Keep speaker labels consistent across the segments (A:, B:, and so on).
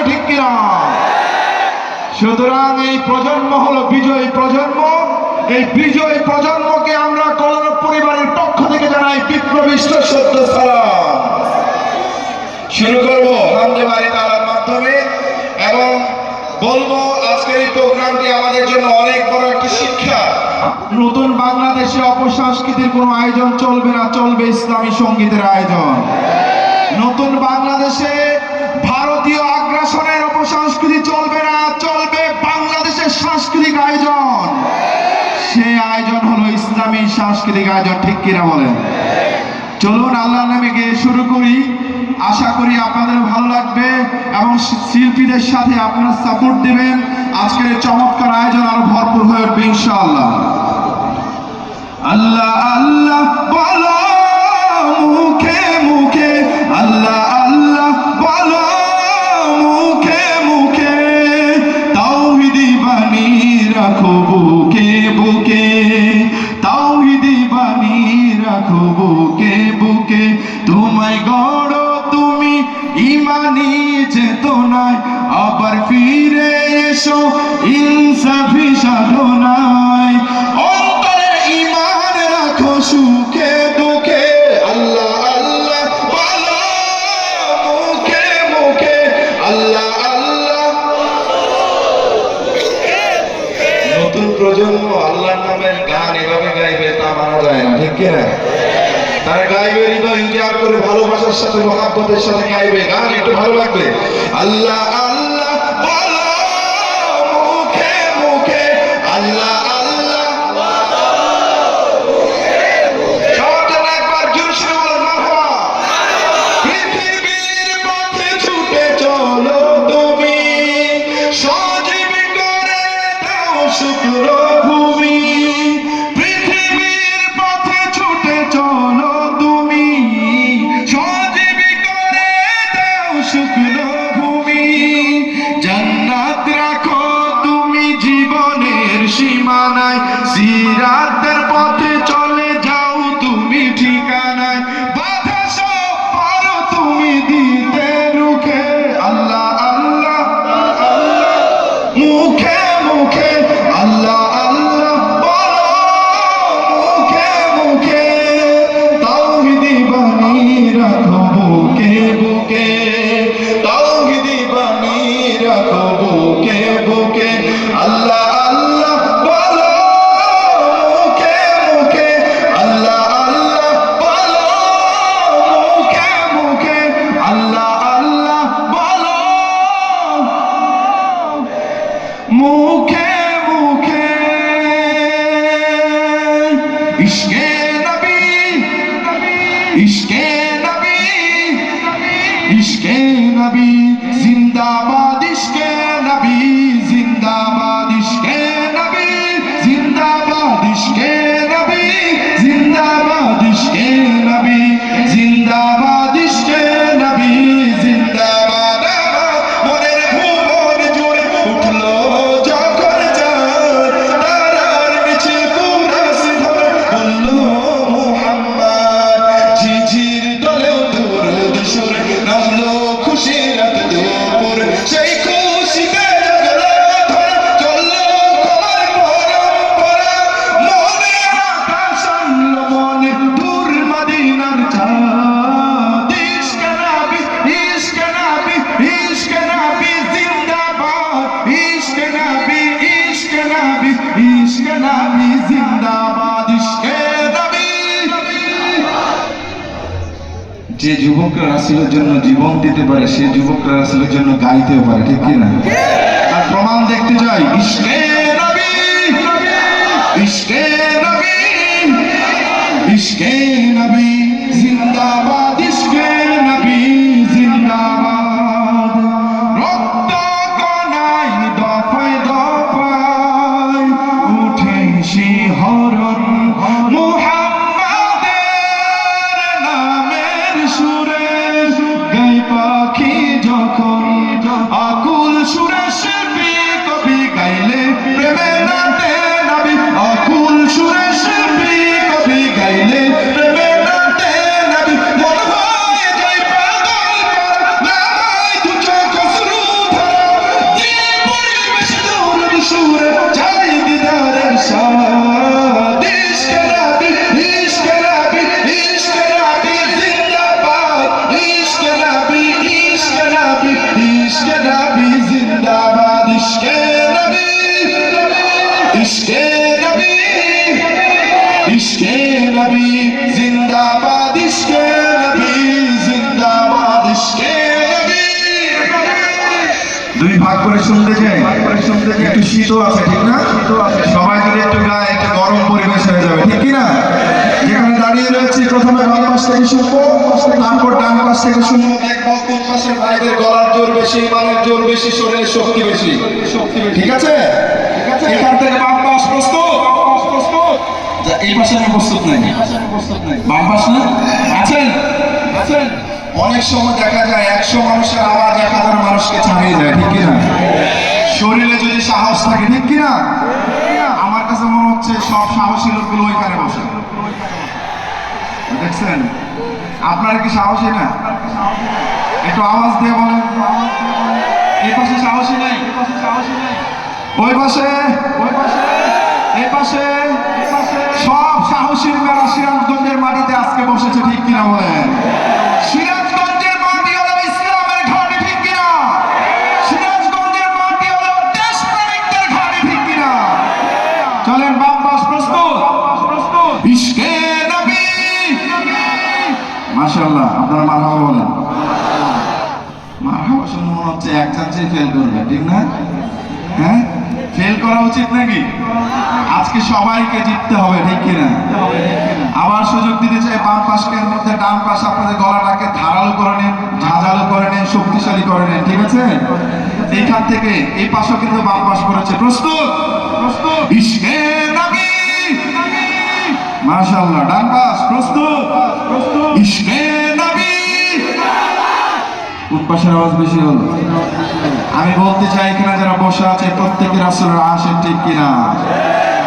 A: ঠিক কিনা? সুতরাং এই প্রজন্ম হলো বিজয়ী প্রজন্ম। এই বিজয়ী প্রজন্মকে আমরা কলরব পরিবারের পক্ষ থেকে জানাই বিপ্লবী সত্য সালাম। শুরু করবো হামদে বাড়ি তালার মাধ্যমে এবং বলবো আজকের এই প্রোগ্রামটি আমাদের জন্য অনেক বড় একটি শিক্ষা। নতুন বাংলাদেশে অপসংস্কৃতির কোনো আয়োজন চলবে না, চলবে ইসলামী সঙ্গীতের আয়োজন। নতুন বাংলাদেশে ভারতীয় আগ্রাসনের অপসংস্কৃতি চলবে না, চলবে বাংলাদেশের সাংস্কৃতিক আয়োজন। সেই আয়োজন হলো ইসলামী সাংস্কৃতিক আয়োজন, ঠিক কিনা বলেন? চলুন আল্লাহর নামে গিয়ে শুরু করি। আশা করি আপনাদের ভালো লাগবে এবং শিল্পীদের সাথে আপনারা সাপোর্ট দিবেন। আজকের চমৎকার আয়োজন আরো ভরপুর হয়ে উঠবে ইনশাআল্লাহ। আল্লাহ আল্লাহ বলো মুখে মুখে, আল্লাহ আল্লাহ বলো মুখে মুখে, তাওহীদি বাণী রাখো বুকে বুকে, তাওহীদি বাণী রাখো বুকে বুকে। তোমায় গড়ো তুমি ইমানি চেতনায়, আবার ফিরে এসো ইনসাফি সাধনায়। অন্তরে ইমান রাখো সুখে দুঃখে, আল্লাহ আল্লাহ বলো মুখে মুখে, আল্লাহ আল্লাহ। নতুন প্রজন্ম আল্লাহর নামের গান এভাবে গাইবে তা মানা যায় না, ঠিক কিনা? তারা গাইবে হৃদয় উজাড় করে, ভালোবাসার সাথে মহাব্বতের সাথে গাইবে গান, একটু ভালো লাগবে। আল্লাহ আল্লাহ বলো মুখে মুখে, আল্লাহ আল্লাহ সবার জন্য একবার জোর শুনে বলেন মারহাবা। পৃথিবীর পথে ছুটে চলো তুমি, সজীব করে দাও শুকর ভূমি। পৃথিবীর পথে ছুটে চলো তুমি, সজীব করে দাও শুকর ভূমি। জান্নাত রাখো তুমি জীবনের সীমানায়, সিরাতের পথে চলে যাও তুমি ঠিকানায়। বাধা সব পারো তুমি দিতে রুখে, আল্লাহ আল্লাহ মুখে মুখে, আল্লাহ আল্লাহ বলো মুখে মুখে, তাওহীদি বাণী রাখো বুকে বুকে, তাওহীদি বাণী রাখো বুকে বুকে। আল্লাহ আল্লাহ বলো মুখে মুখে, আল্লাহ আল্লাহ বলো মুখে মুখে, আল্লাহ আল্লাহ বলো মুখে মুখে। ইশকে নবী ইশকে নবী ইশকে নবী জিন্দাবাদ, ইশকে নবী জিন্দাবাদ, ইশকে নবী জিন্দাবাদ, ইশকে নবী জিন্দাবাদ, ইশকে নবী জিন্দাবাদ, ইশকে নবী জিন্দাবাদ। মনের ভুবন জুড়ে উঠলো যখন চাঁদ, তারার মিছিল কুরাস ধরে বললো মুহাম্মদ। ঝিঝির দলেও দূর সুরে নামলো খুশির রাত দুপুর, সেই খুশিতে জাগলো ধরা, চললো কমার পরম্পরা। মনে আকাশ আনলো মনে দূর মদিনার চাঁদ। ইশকে নবী ইশকে নবী ইশকে নবী জিন্দাবাদ, ইশকে নবী ইশকে নবী ইশকে নবী জিন্দাবাদ, ইশকে নবী। যে যুবকরা রাসূলের জন্য জীবন দিতে পারে, সে যুবকরা রাসূলের জন্য গাইতেও পারে, ঠিক কিনা? আর প্রমাণ দেখতে যাই, ইশকে নবী ইশকে নবী ইশকে নবী জিন্দাবাদ, ইশকে নবী জিন্দাবাদ। রক্ত কণায় দফায় দফায় উঠে শিহরণ, মুহাম্মাদের নামের সুরে গাই পাখি যখন, আকুল সুরে শিল্পী কবি গাইলে প্রেমে নাটে নবী। আকুল সুরে শিল্পী কবি গাইলে প্রেমে নাটে দুই ভাগ করে শুনতে চাই, একটু শীতও আছে ঠিক না? সবাই যদি একটু গায়ে একটু গরম পরিবেশ হয়ে যাবে ঠিক কি না? যেখানে দাঁড়িয়ে রয়েছি প্রথমে বাম পাশ থেকে শুনবো, তারপর ডান পাশ থেকে শুনবো। দেখবো কোন পাশের ভাইদের গলার জোর বেশি, মানের জোর বেশি, শরীরের শক্তি বেশি। ঠিক আছে? এখান থেকে বাম পাশ প্রস্তুত? এই পাশে আমি প্রস্তুত নাই। বাম পাশ না আছেন? অনেক সময় দেখা যায় 100 মানুষের আওয়াজ 1000 মানুষকে ছাড়িয়ে যায় ঠিক কিনা? শরীরে যদি সাহস থাকে ঠিক কিনা? আমার কাছে মনে হচ্ছে সব সাহসী লোকগুলো ওইখানে বসে। দেখছেন? আপনারা কি সাহসী না? একটু আওয়াজ দিয়ে বলেন। এই পাশে সাহসী নাই? ওই পাশে? এই পাশে? সব সাহসীর মেলা সিরাজগঞ্জের মাটিতে আজকে বসেছে ঠিক কিনা বলেন? সিরাজগঞ্জের মাটি হলো ইসলামের ঘাঁটি ঠিক কিনা? সিরাজগঞ্জের মাটি হলো দেশপ্রেমিকদের ঘাঁটি ঠিক কিনা? চলেন বাম পাশ প্রস্তুত? ইশকে নবী। মাশাআল্লাহ, আপনারা মারহাবা বলেন। মারহাবা শুনে মনে হচ্ছে এক চান্সে ফেল করবে ঠিক না? হ্যাঁ, ফেল করা উচিত নাকি? আজকে সবাইকে জিততে হবে ঠিক কিনা? আবার সুযোগ দিতে চাই বাম পাশের মধ্যে ডান পাশ আপনাদের গলাটাকে ধারালো করে নেন, ঝাঁঝালো করে নেন, শক্তিশালী করে নেন ঠিক আছে? এইখান থেকে এই পাশও কিন্তু বাম পাশ করেছে। প্রস্তুত? ইশকে নবী। মাশাআল্লাহ, ডান পাশ প্রস্তুত? ইশকে নবী। কোন পাশের আওয়াজ বেশি হলো? আমি বলতে চাই এখানে যারা বসে আছে প্রত্যেকে রাসূলের আশিক ঠিক কিনা?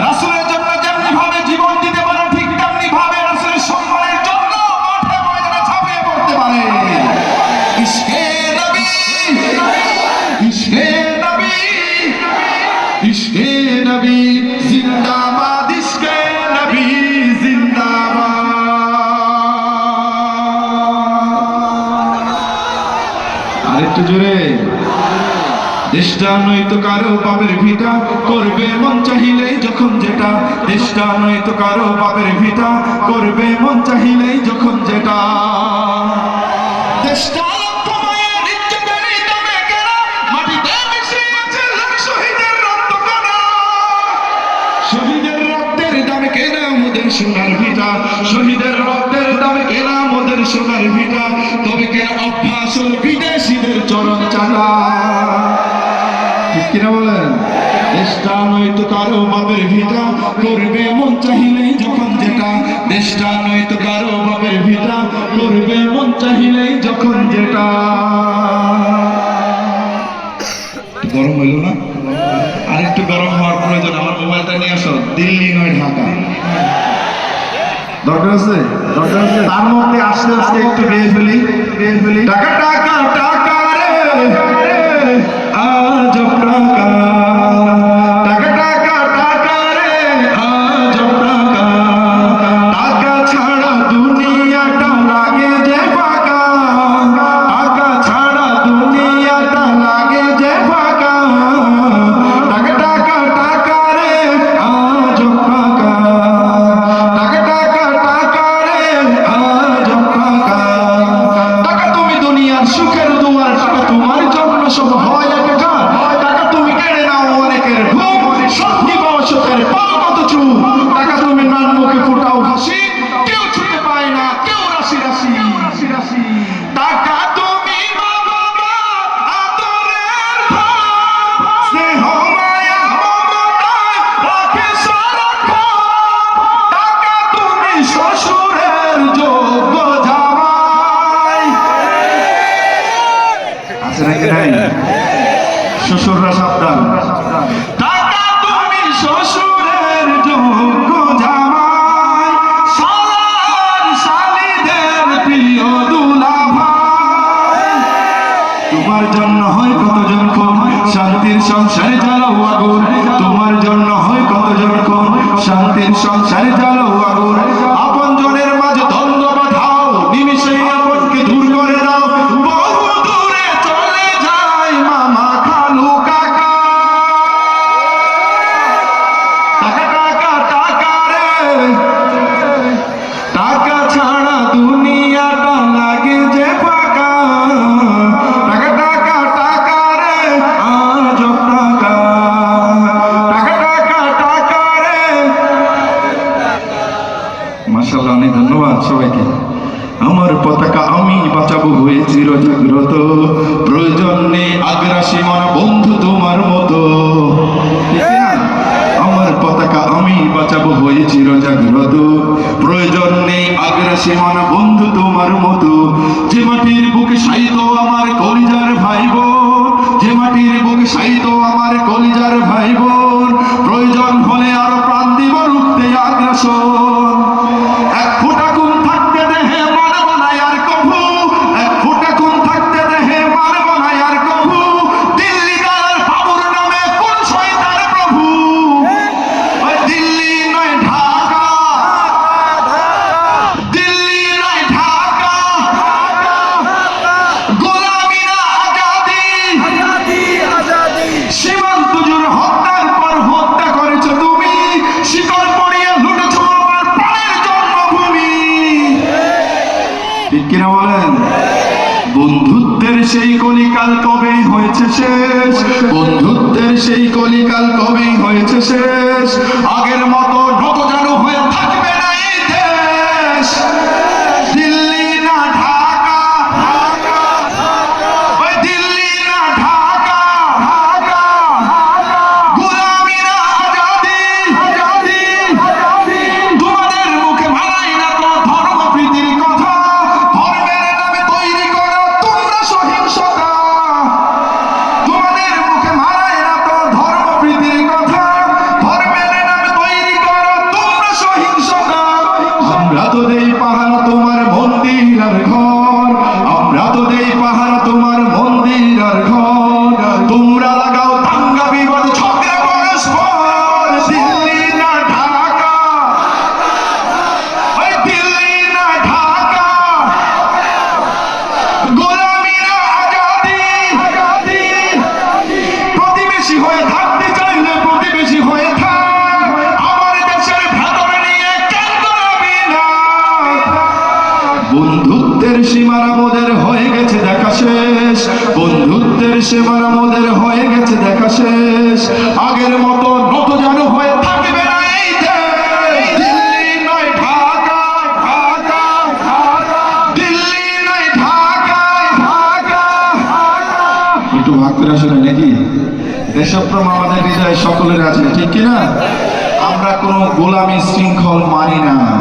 A: রাসূলের জন্য যেমনি ভাবে জীবন দিতে পারে ঠিক তেমনি ভাবে রাসূলের সম্মানের জন্য মাঠে ময়দানে ঝাঁপিয়ে পড়তে পারে। ইশকে নবী, ইশকে নবী, ইশকে নবী জিন্দাবাদ, ইশকে নবী জিন্দাবাদ। আরেকটু জোরে। দেশটা নয়তো কারো বাপের ভিটা, করবে মন চাহিলেই যখন যেটা। দেশটা নয়তো কারো বাপের ভিটা, করবে মন চাহিলেই যখন যেটা। দেশটা শহীদের রক্তের দামে কেনা মোদের সোনার ভিটা, শহীদের রক্তের দামে কেনা মোদের সোনার ভিটা। তবে কেন অভ্যাস বিদেশিদের চরণ চালা ঠিক কিনা বলেন? দেশটা নয়তো কারো বাপের ভিটা, করবে মন চাহিলেই যখন যেটা। দেশটা নয়তো কারো বাপের ভিটা, করবে মন চাহিলেই যখন যেটা। গরম হইল না? আর একটু গরম হওয়ার প্রয়োজন। আমার মোবাইলটা নিয়ে আসো, দিল্লি নয় ঢাকা। দরকার আছে? তার মধ্যে আস্তে আস্তে একটু গেয়ে ফেলি। টাকা টাকা টাকা রে আজব টাকা, টাকা টাকা টাকা রে আজব টাকা। টাকা ছাড়া দুনিয়াটা লাগে যে ফাঁকা, টাকা ছাড়া দুনিয়াটা লাগে যে ফাঁকা। টাকা টাকা টাকা রে আজব টাকা, টাকা টাকা টাকা রে আজব টাকা। টাকা তুমি দুনিয়ার সুখের দুয়ার, টাকা তোমার জন্য সব হয় একটা। টাকা তুমি কেড়ে নাও অনেকের ঘুম, সত্যি বসতের পাও কত চুপ। টাকা তুমি নান মুখে ফুটাও হাসি, কেউ ছুটে পায় না কেউ রাশি রাশি। টাকা তুমি বাবা আদরের ভাব, স্নেহ মায়া মমতায় রাখে সারাক্ষণ। টাকা তুমি শ্বশুরের যোগ্য জামাই। আছে নাকি নাই? শ্বশুররা সাবধান। টাকা তুমি শ্বশুরের যোগ্য জামাই, শালার শালীদের প্রিয় দুলাভাই। তোমার জন্য হয় কতজন খুন, শান্তির সংসারে জ্বালাও আগুন। তোমার জন্য হয় কতজন খুন, শান্তির সংসারে জ্বালাও আগুন। আপন জনের মাঝে দ্বন্দ্ব বাঁধাও, নিমিষেই আপনকে দূর করে দাও। বহু দূরে চলে যায় মামা খালু কাকা। টাকা টাকা টাকা রে, টাকা ছাড়া দুনিয়াটা লাগে যে ফাঁকা। টাকা টাকা টাকা রে নেই আগ্রাসী মনা বন্ধু তোমার মতো, ঠিক না? আমার পতাকা আমি বাঁচাবো হয়ে চিরজাগ্রত। প্রয়োজন নেই আগ্রাসী মনা বন্ধু তোমার মতো, যে মাটির বুকে শায়িত আমার কলিজার ভাই বোন, যে মাটির বুকে শায়িত আমার কলিজার ভাই বোন, প্রয়োজন হলে আরো প্রাণ দিব রুখতে আগ্রাসন। এক ফোঁটা খুন থাকতে দেহে মারব না আর কভু, এক ফোঁটা খুন থাকতে দেহে মারব না আর কভু, দিল্লি তার বাবুর নামে কোন শয়তান প্রভু। ওই দিল্লি নয় ঢাকা, দিল্লি নয় ঢাকা, গোলামি না আজাদি, সীমান্ত জুড়ে হত্যার পর হত্যা করেছো তুমি, শিকল পরিয়ে লুটেছো আমার প্রাণের জন্মভূমি, ঠিক কিনা বলেন? বন্ধুত্বের সেই কলিকাল কবে হয়েছে শেষ, বন্ধুত্বের সেই কলিকাল কবে হয়েছে শেষ, আগের মতো নতজানু হয়ে থাকবে না এই দেশ। দিল্লি না ঢাকা, ওই দিল্লি না ঢাকা, গোলামি না আজাদি, তোমাদের মুখে মানায় না তো ধর্ম প্রীতির কথা, ধর্মের নামে তৈরি করো তোমরা সহিংসতা, তোমাদের মুখে মানায় না তো ধর্ম প্রীতির কথা, ধর্মের নামে তৈরি করো তোমরা সহিংসতা। আমরা তো দেই পাহারা তোমার মন্দির আর ঘর, আমরা তো দেই পাহারা তোমার মন্দির আর ঘর, তোমরা লাগাও দাঙ্গা বিবাদ ঝগড়া পরস্পর। দিল্লি না ঢাকা, ওই দিল্লি না ঢাকা, গোলামি না আজাদি, প্রতিবেশী হয়ে থাকতে চাইলে প্রতিবেশী হয়ে থাক, আমার দেশের ভেতরে নিয়ে কেন গোলামি না। বন্ধুত্বের সীমানা মোদের হয়ে গেছে দেখা শেষ, বন্ধুত্বের সীমানা মোদের হয়ে গেছে দেখা শেষ, আগের মতো নতজানু হয়ে থাকবে না এই দেশ। দিল্লি নয় ঢাকা, দিল্লি নয় ঢাকা, একটু ভাগ করে আসলে নাকি? দেশপ্রেম আমাদের হৃদয়ে সকলের আছে, ঠিক কিনা? আমরা কোনো গোলামি শৃঙ্খল মানি না।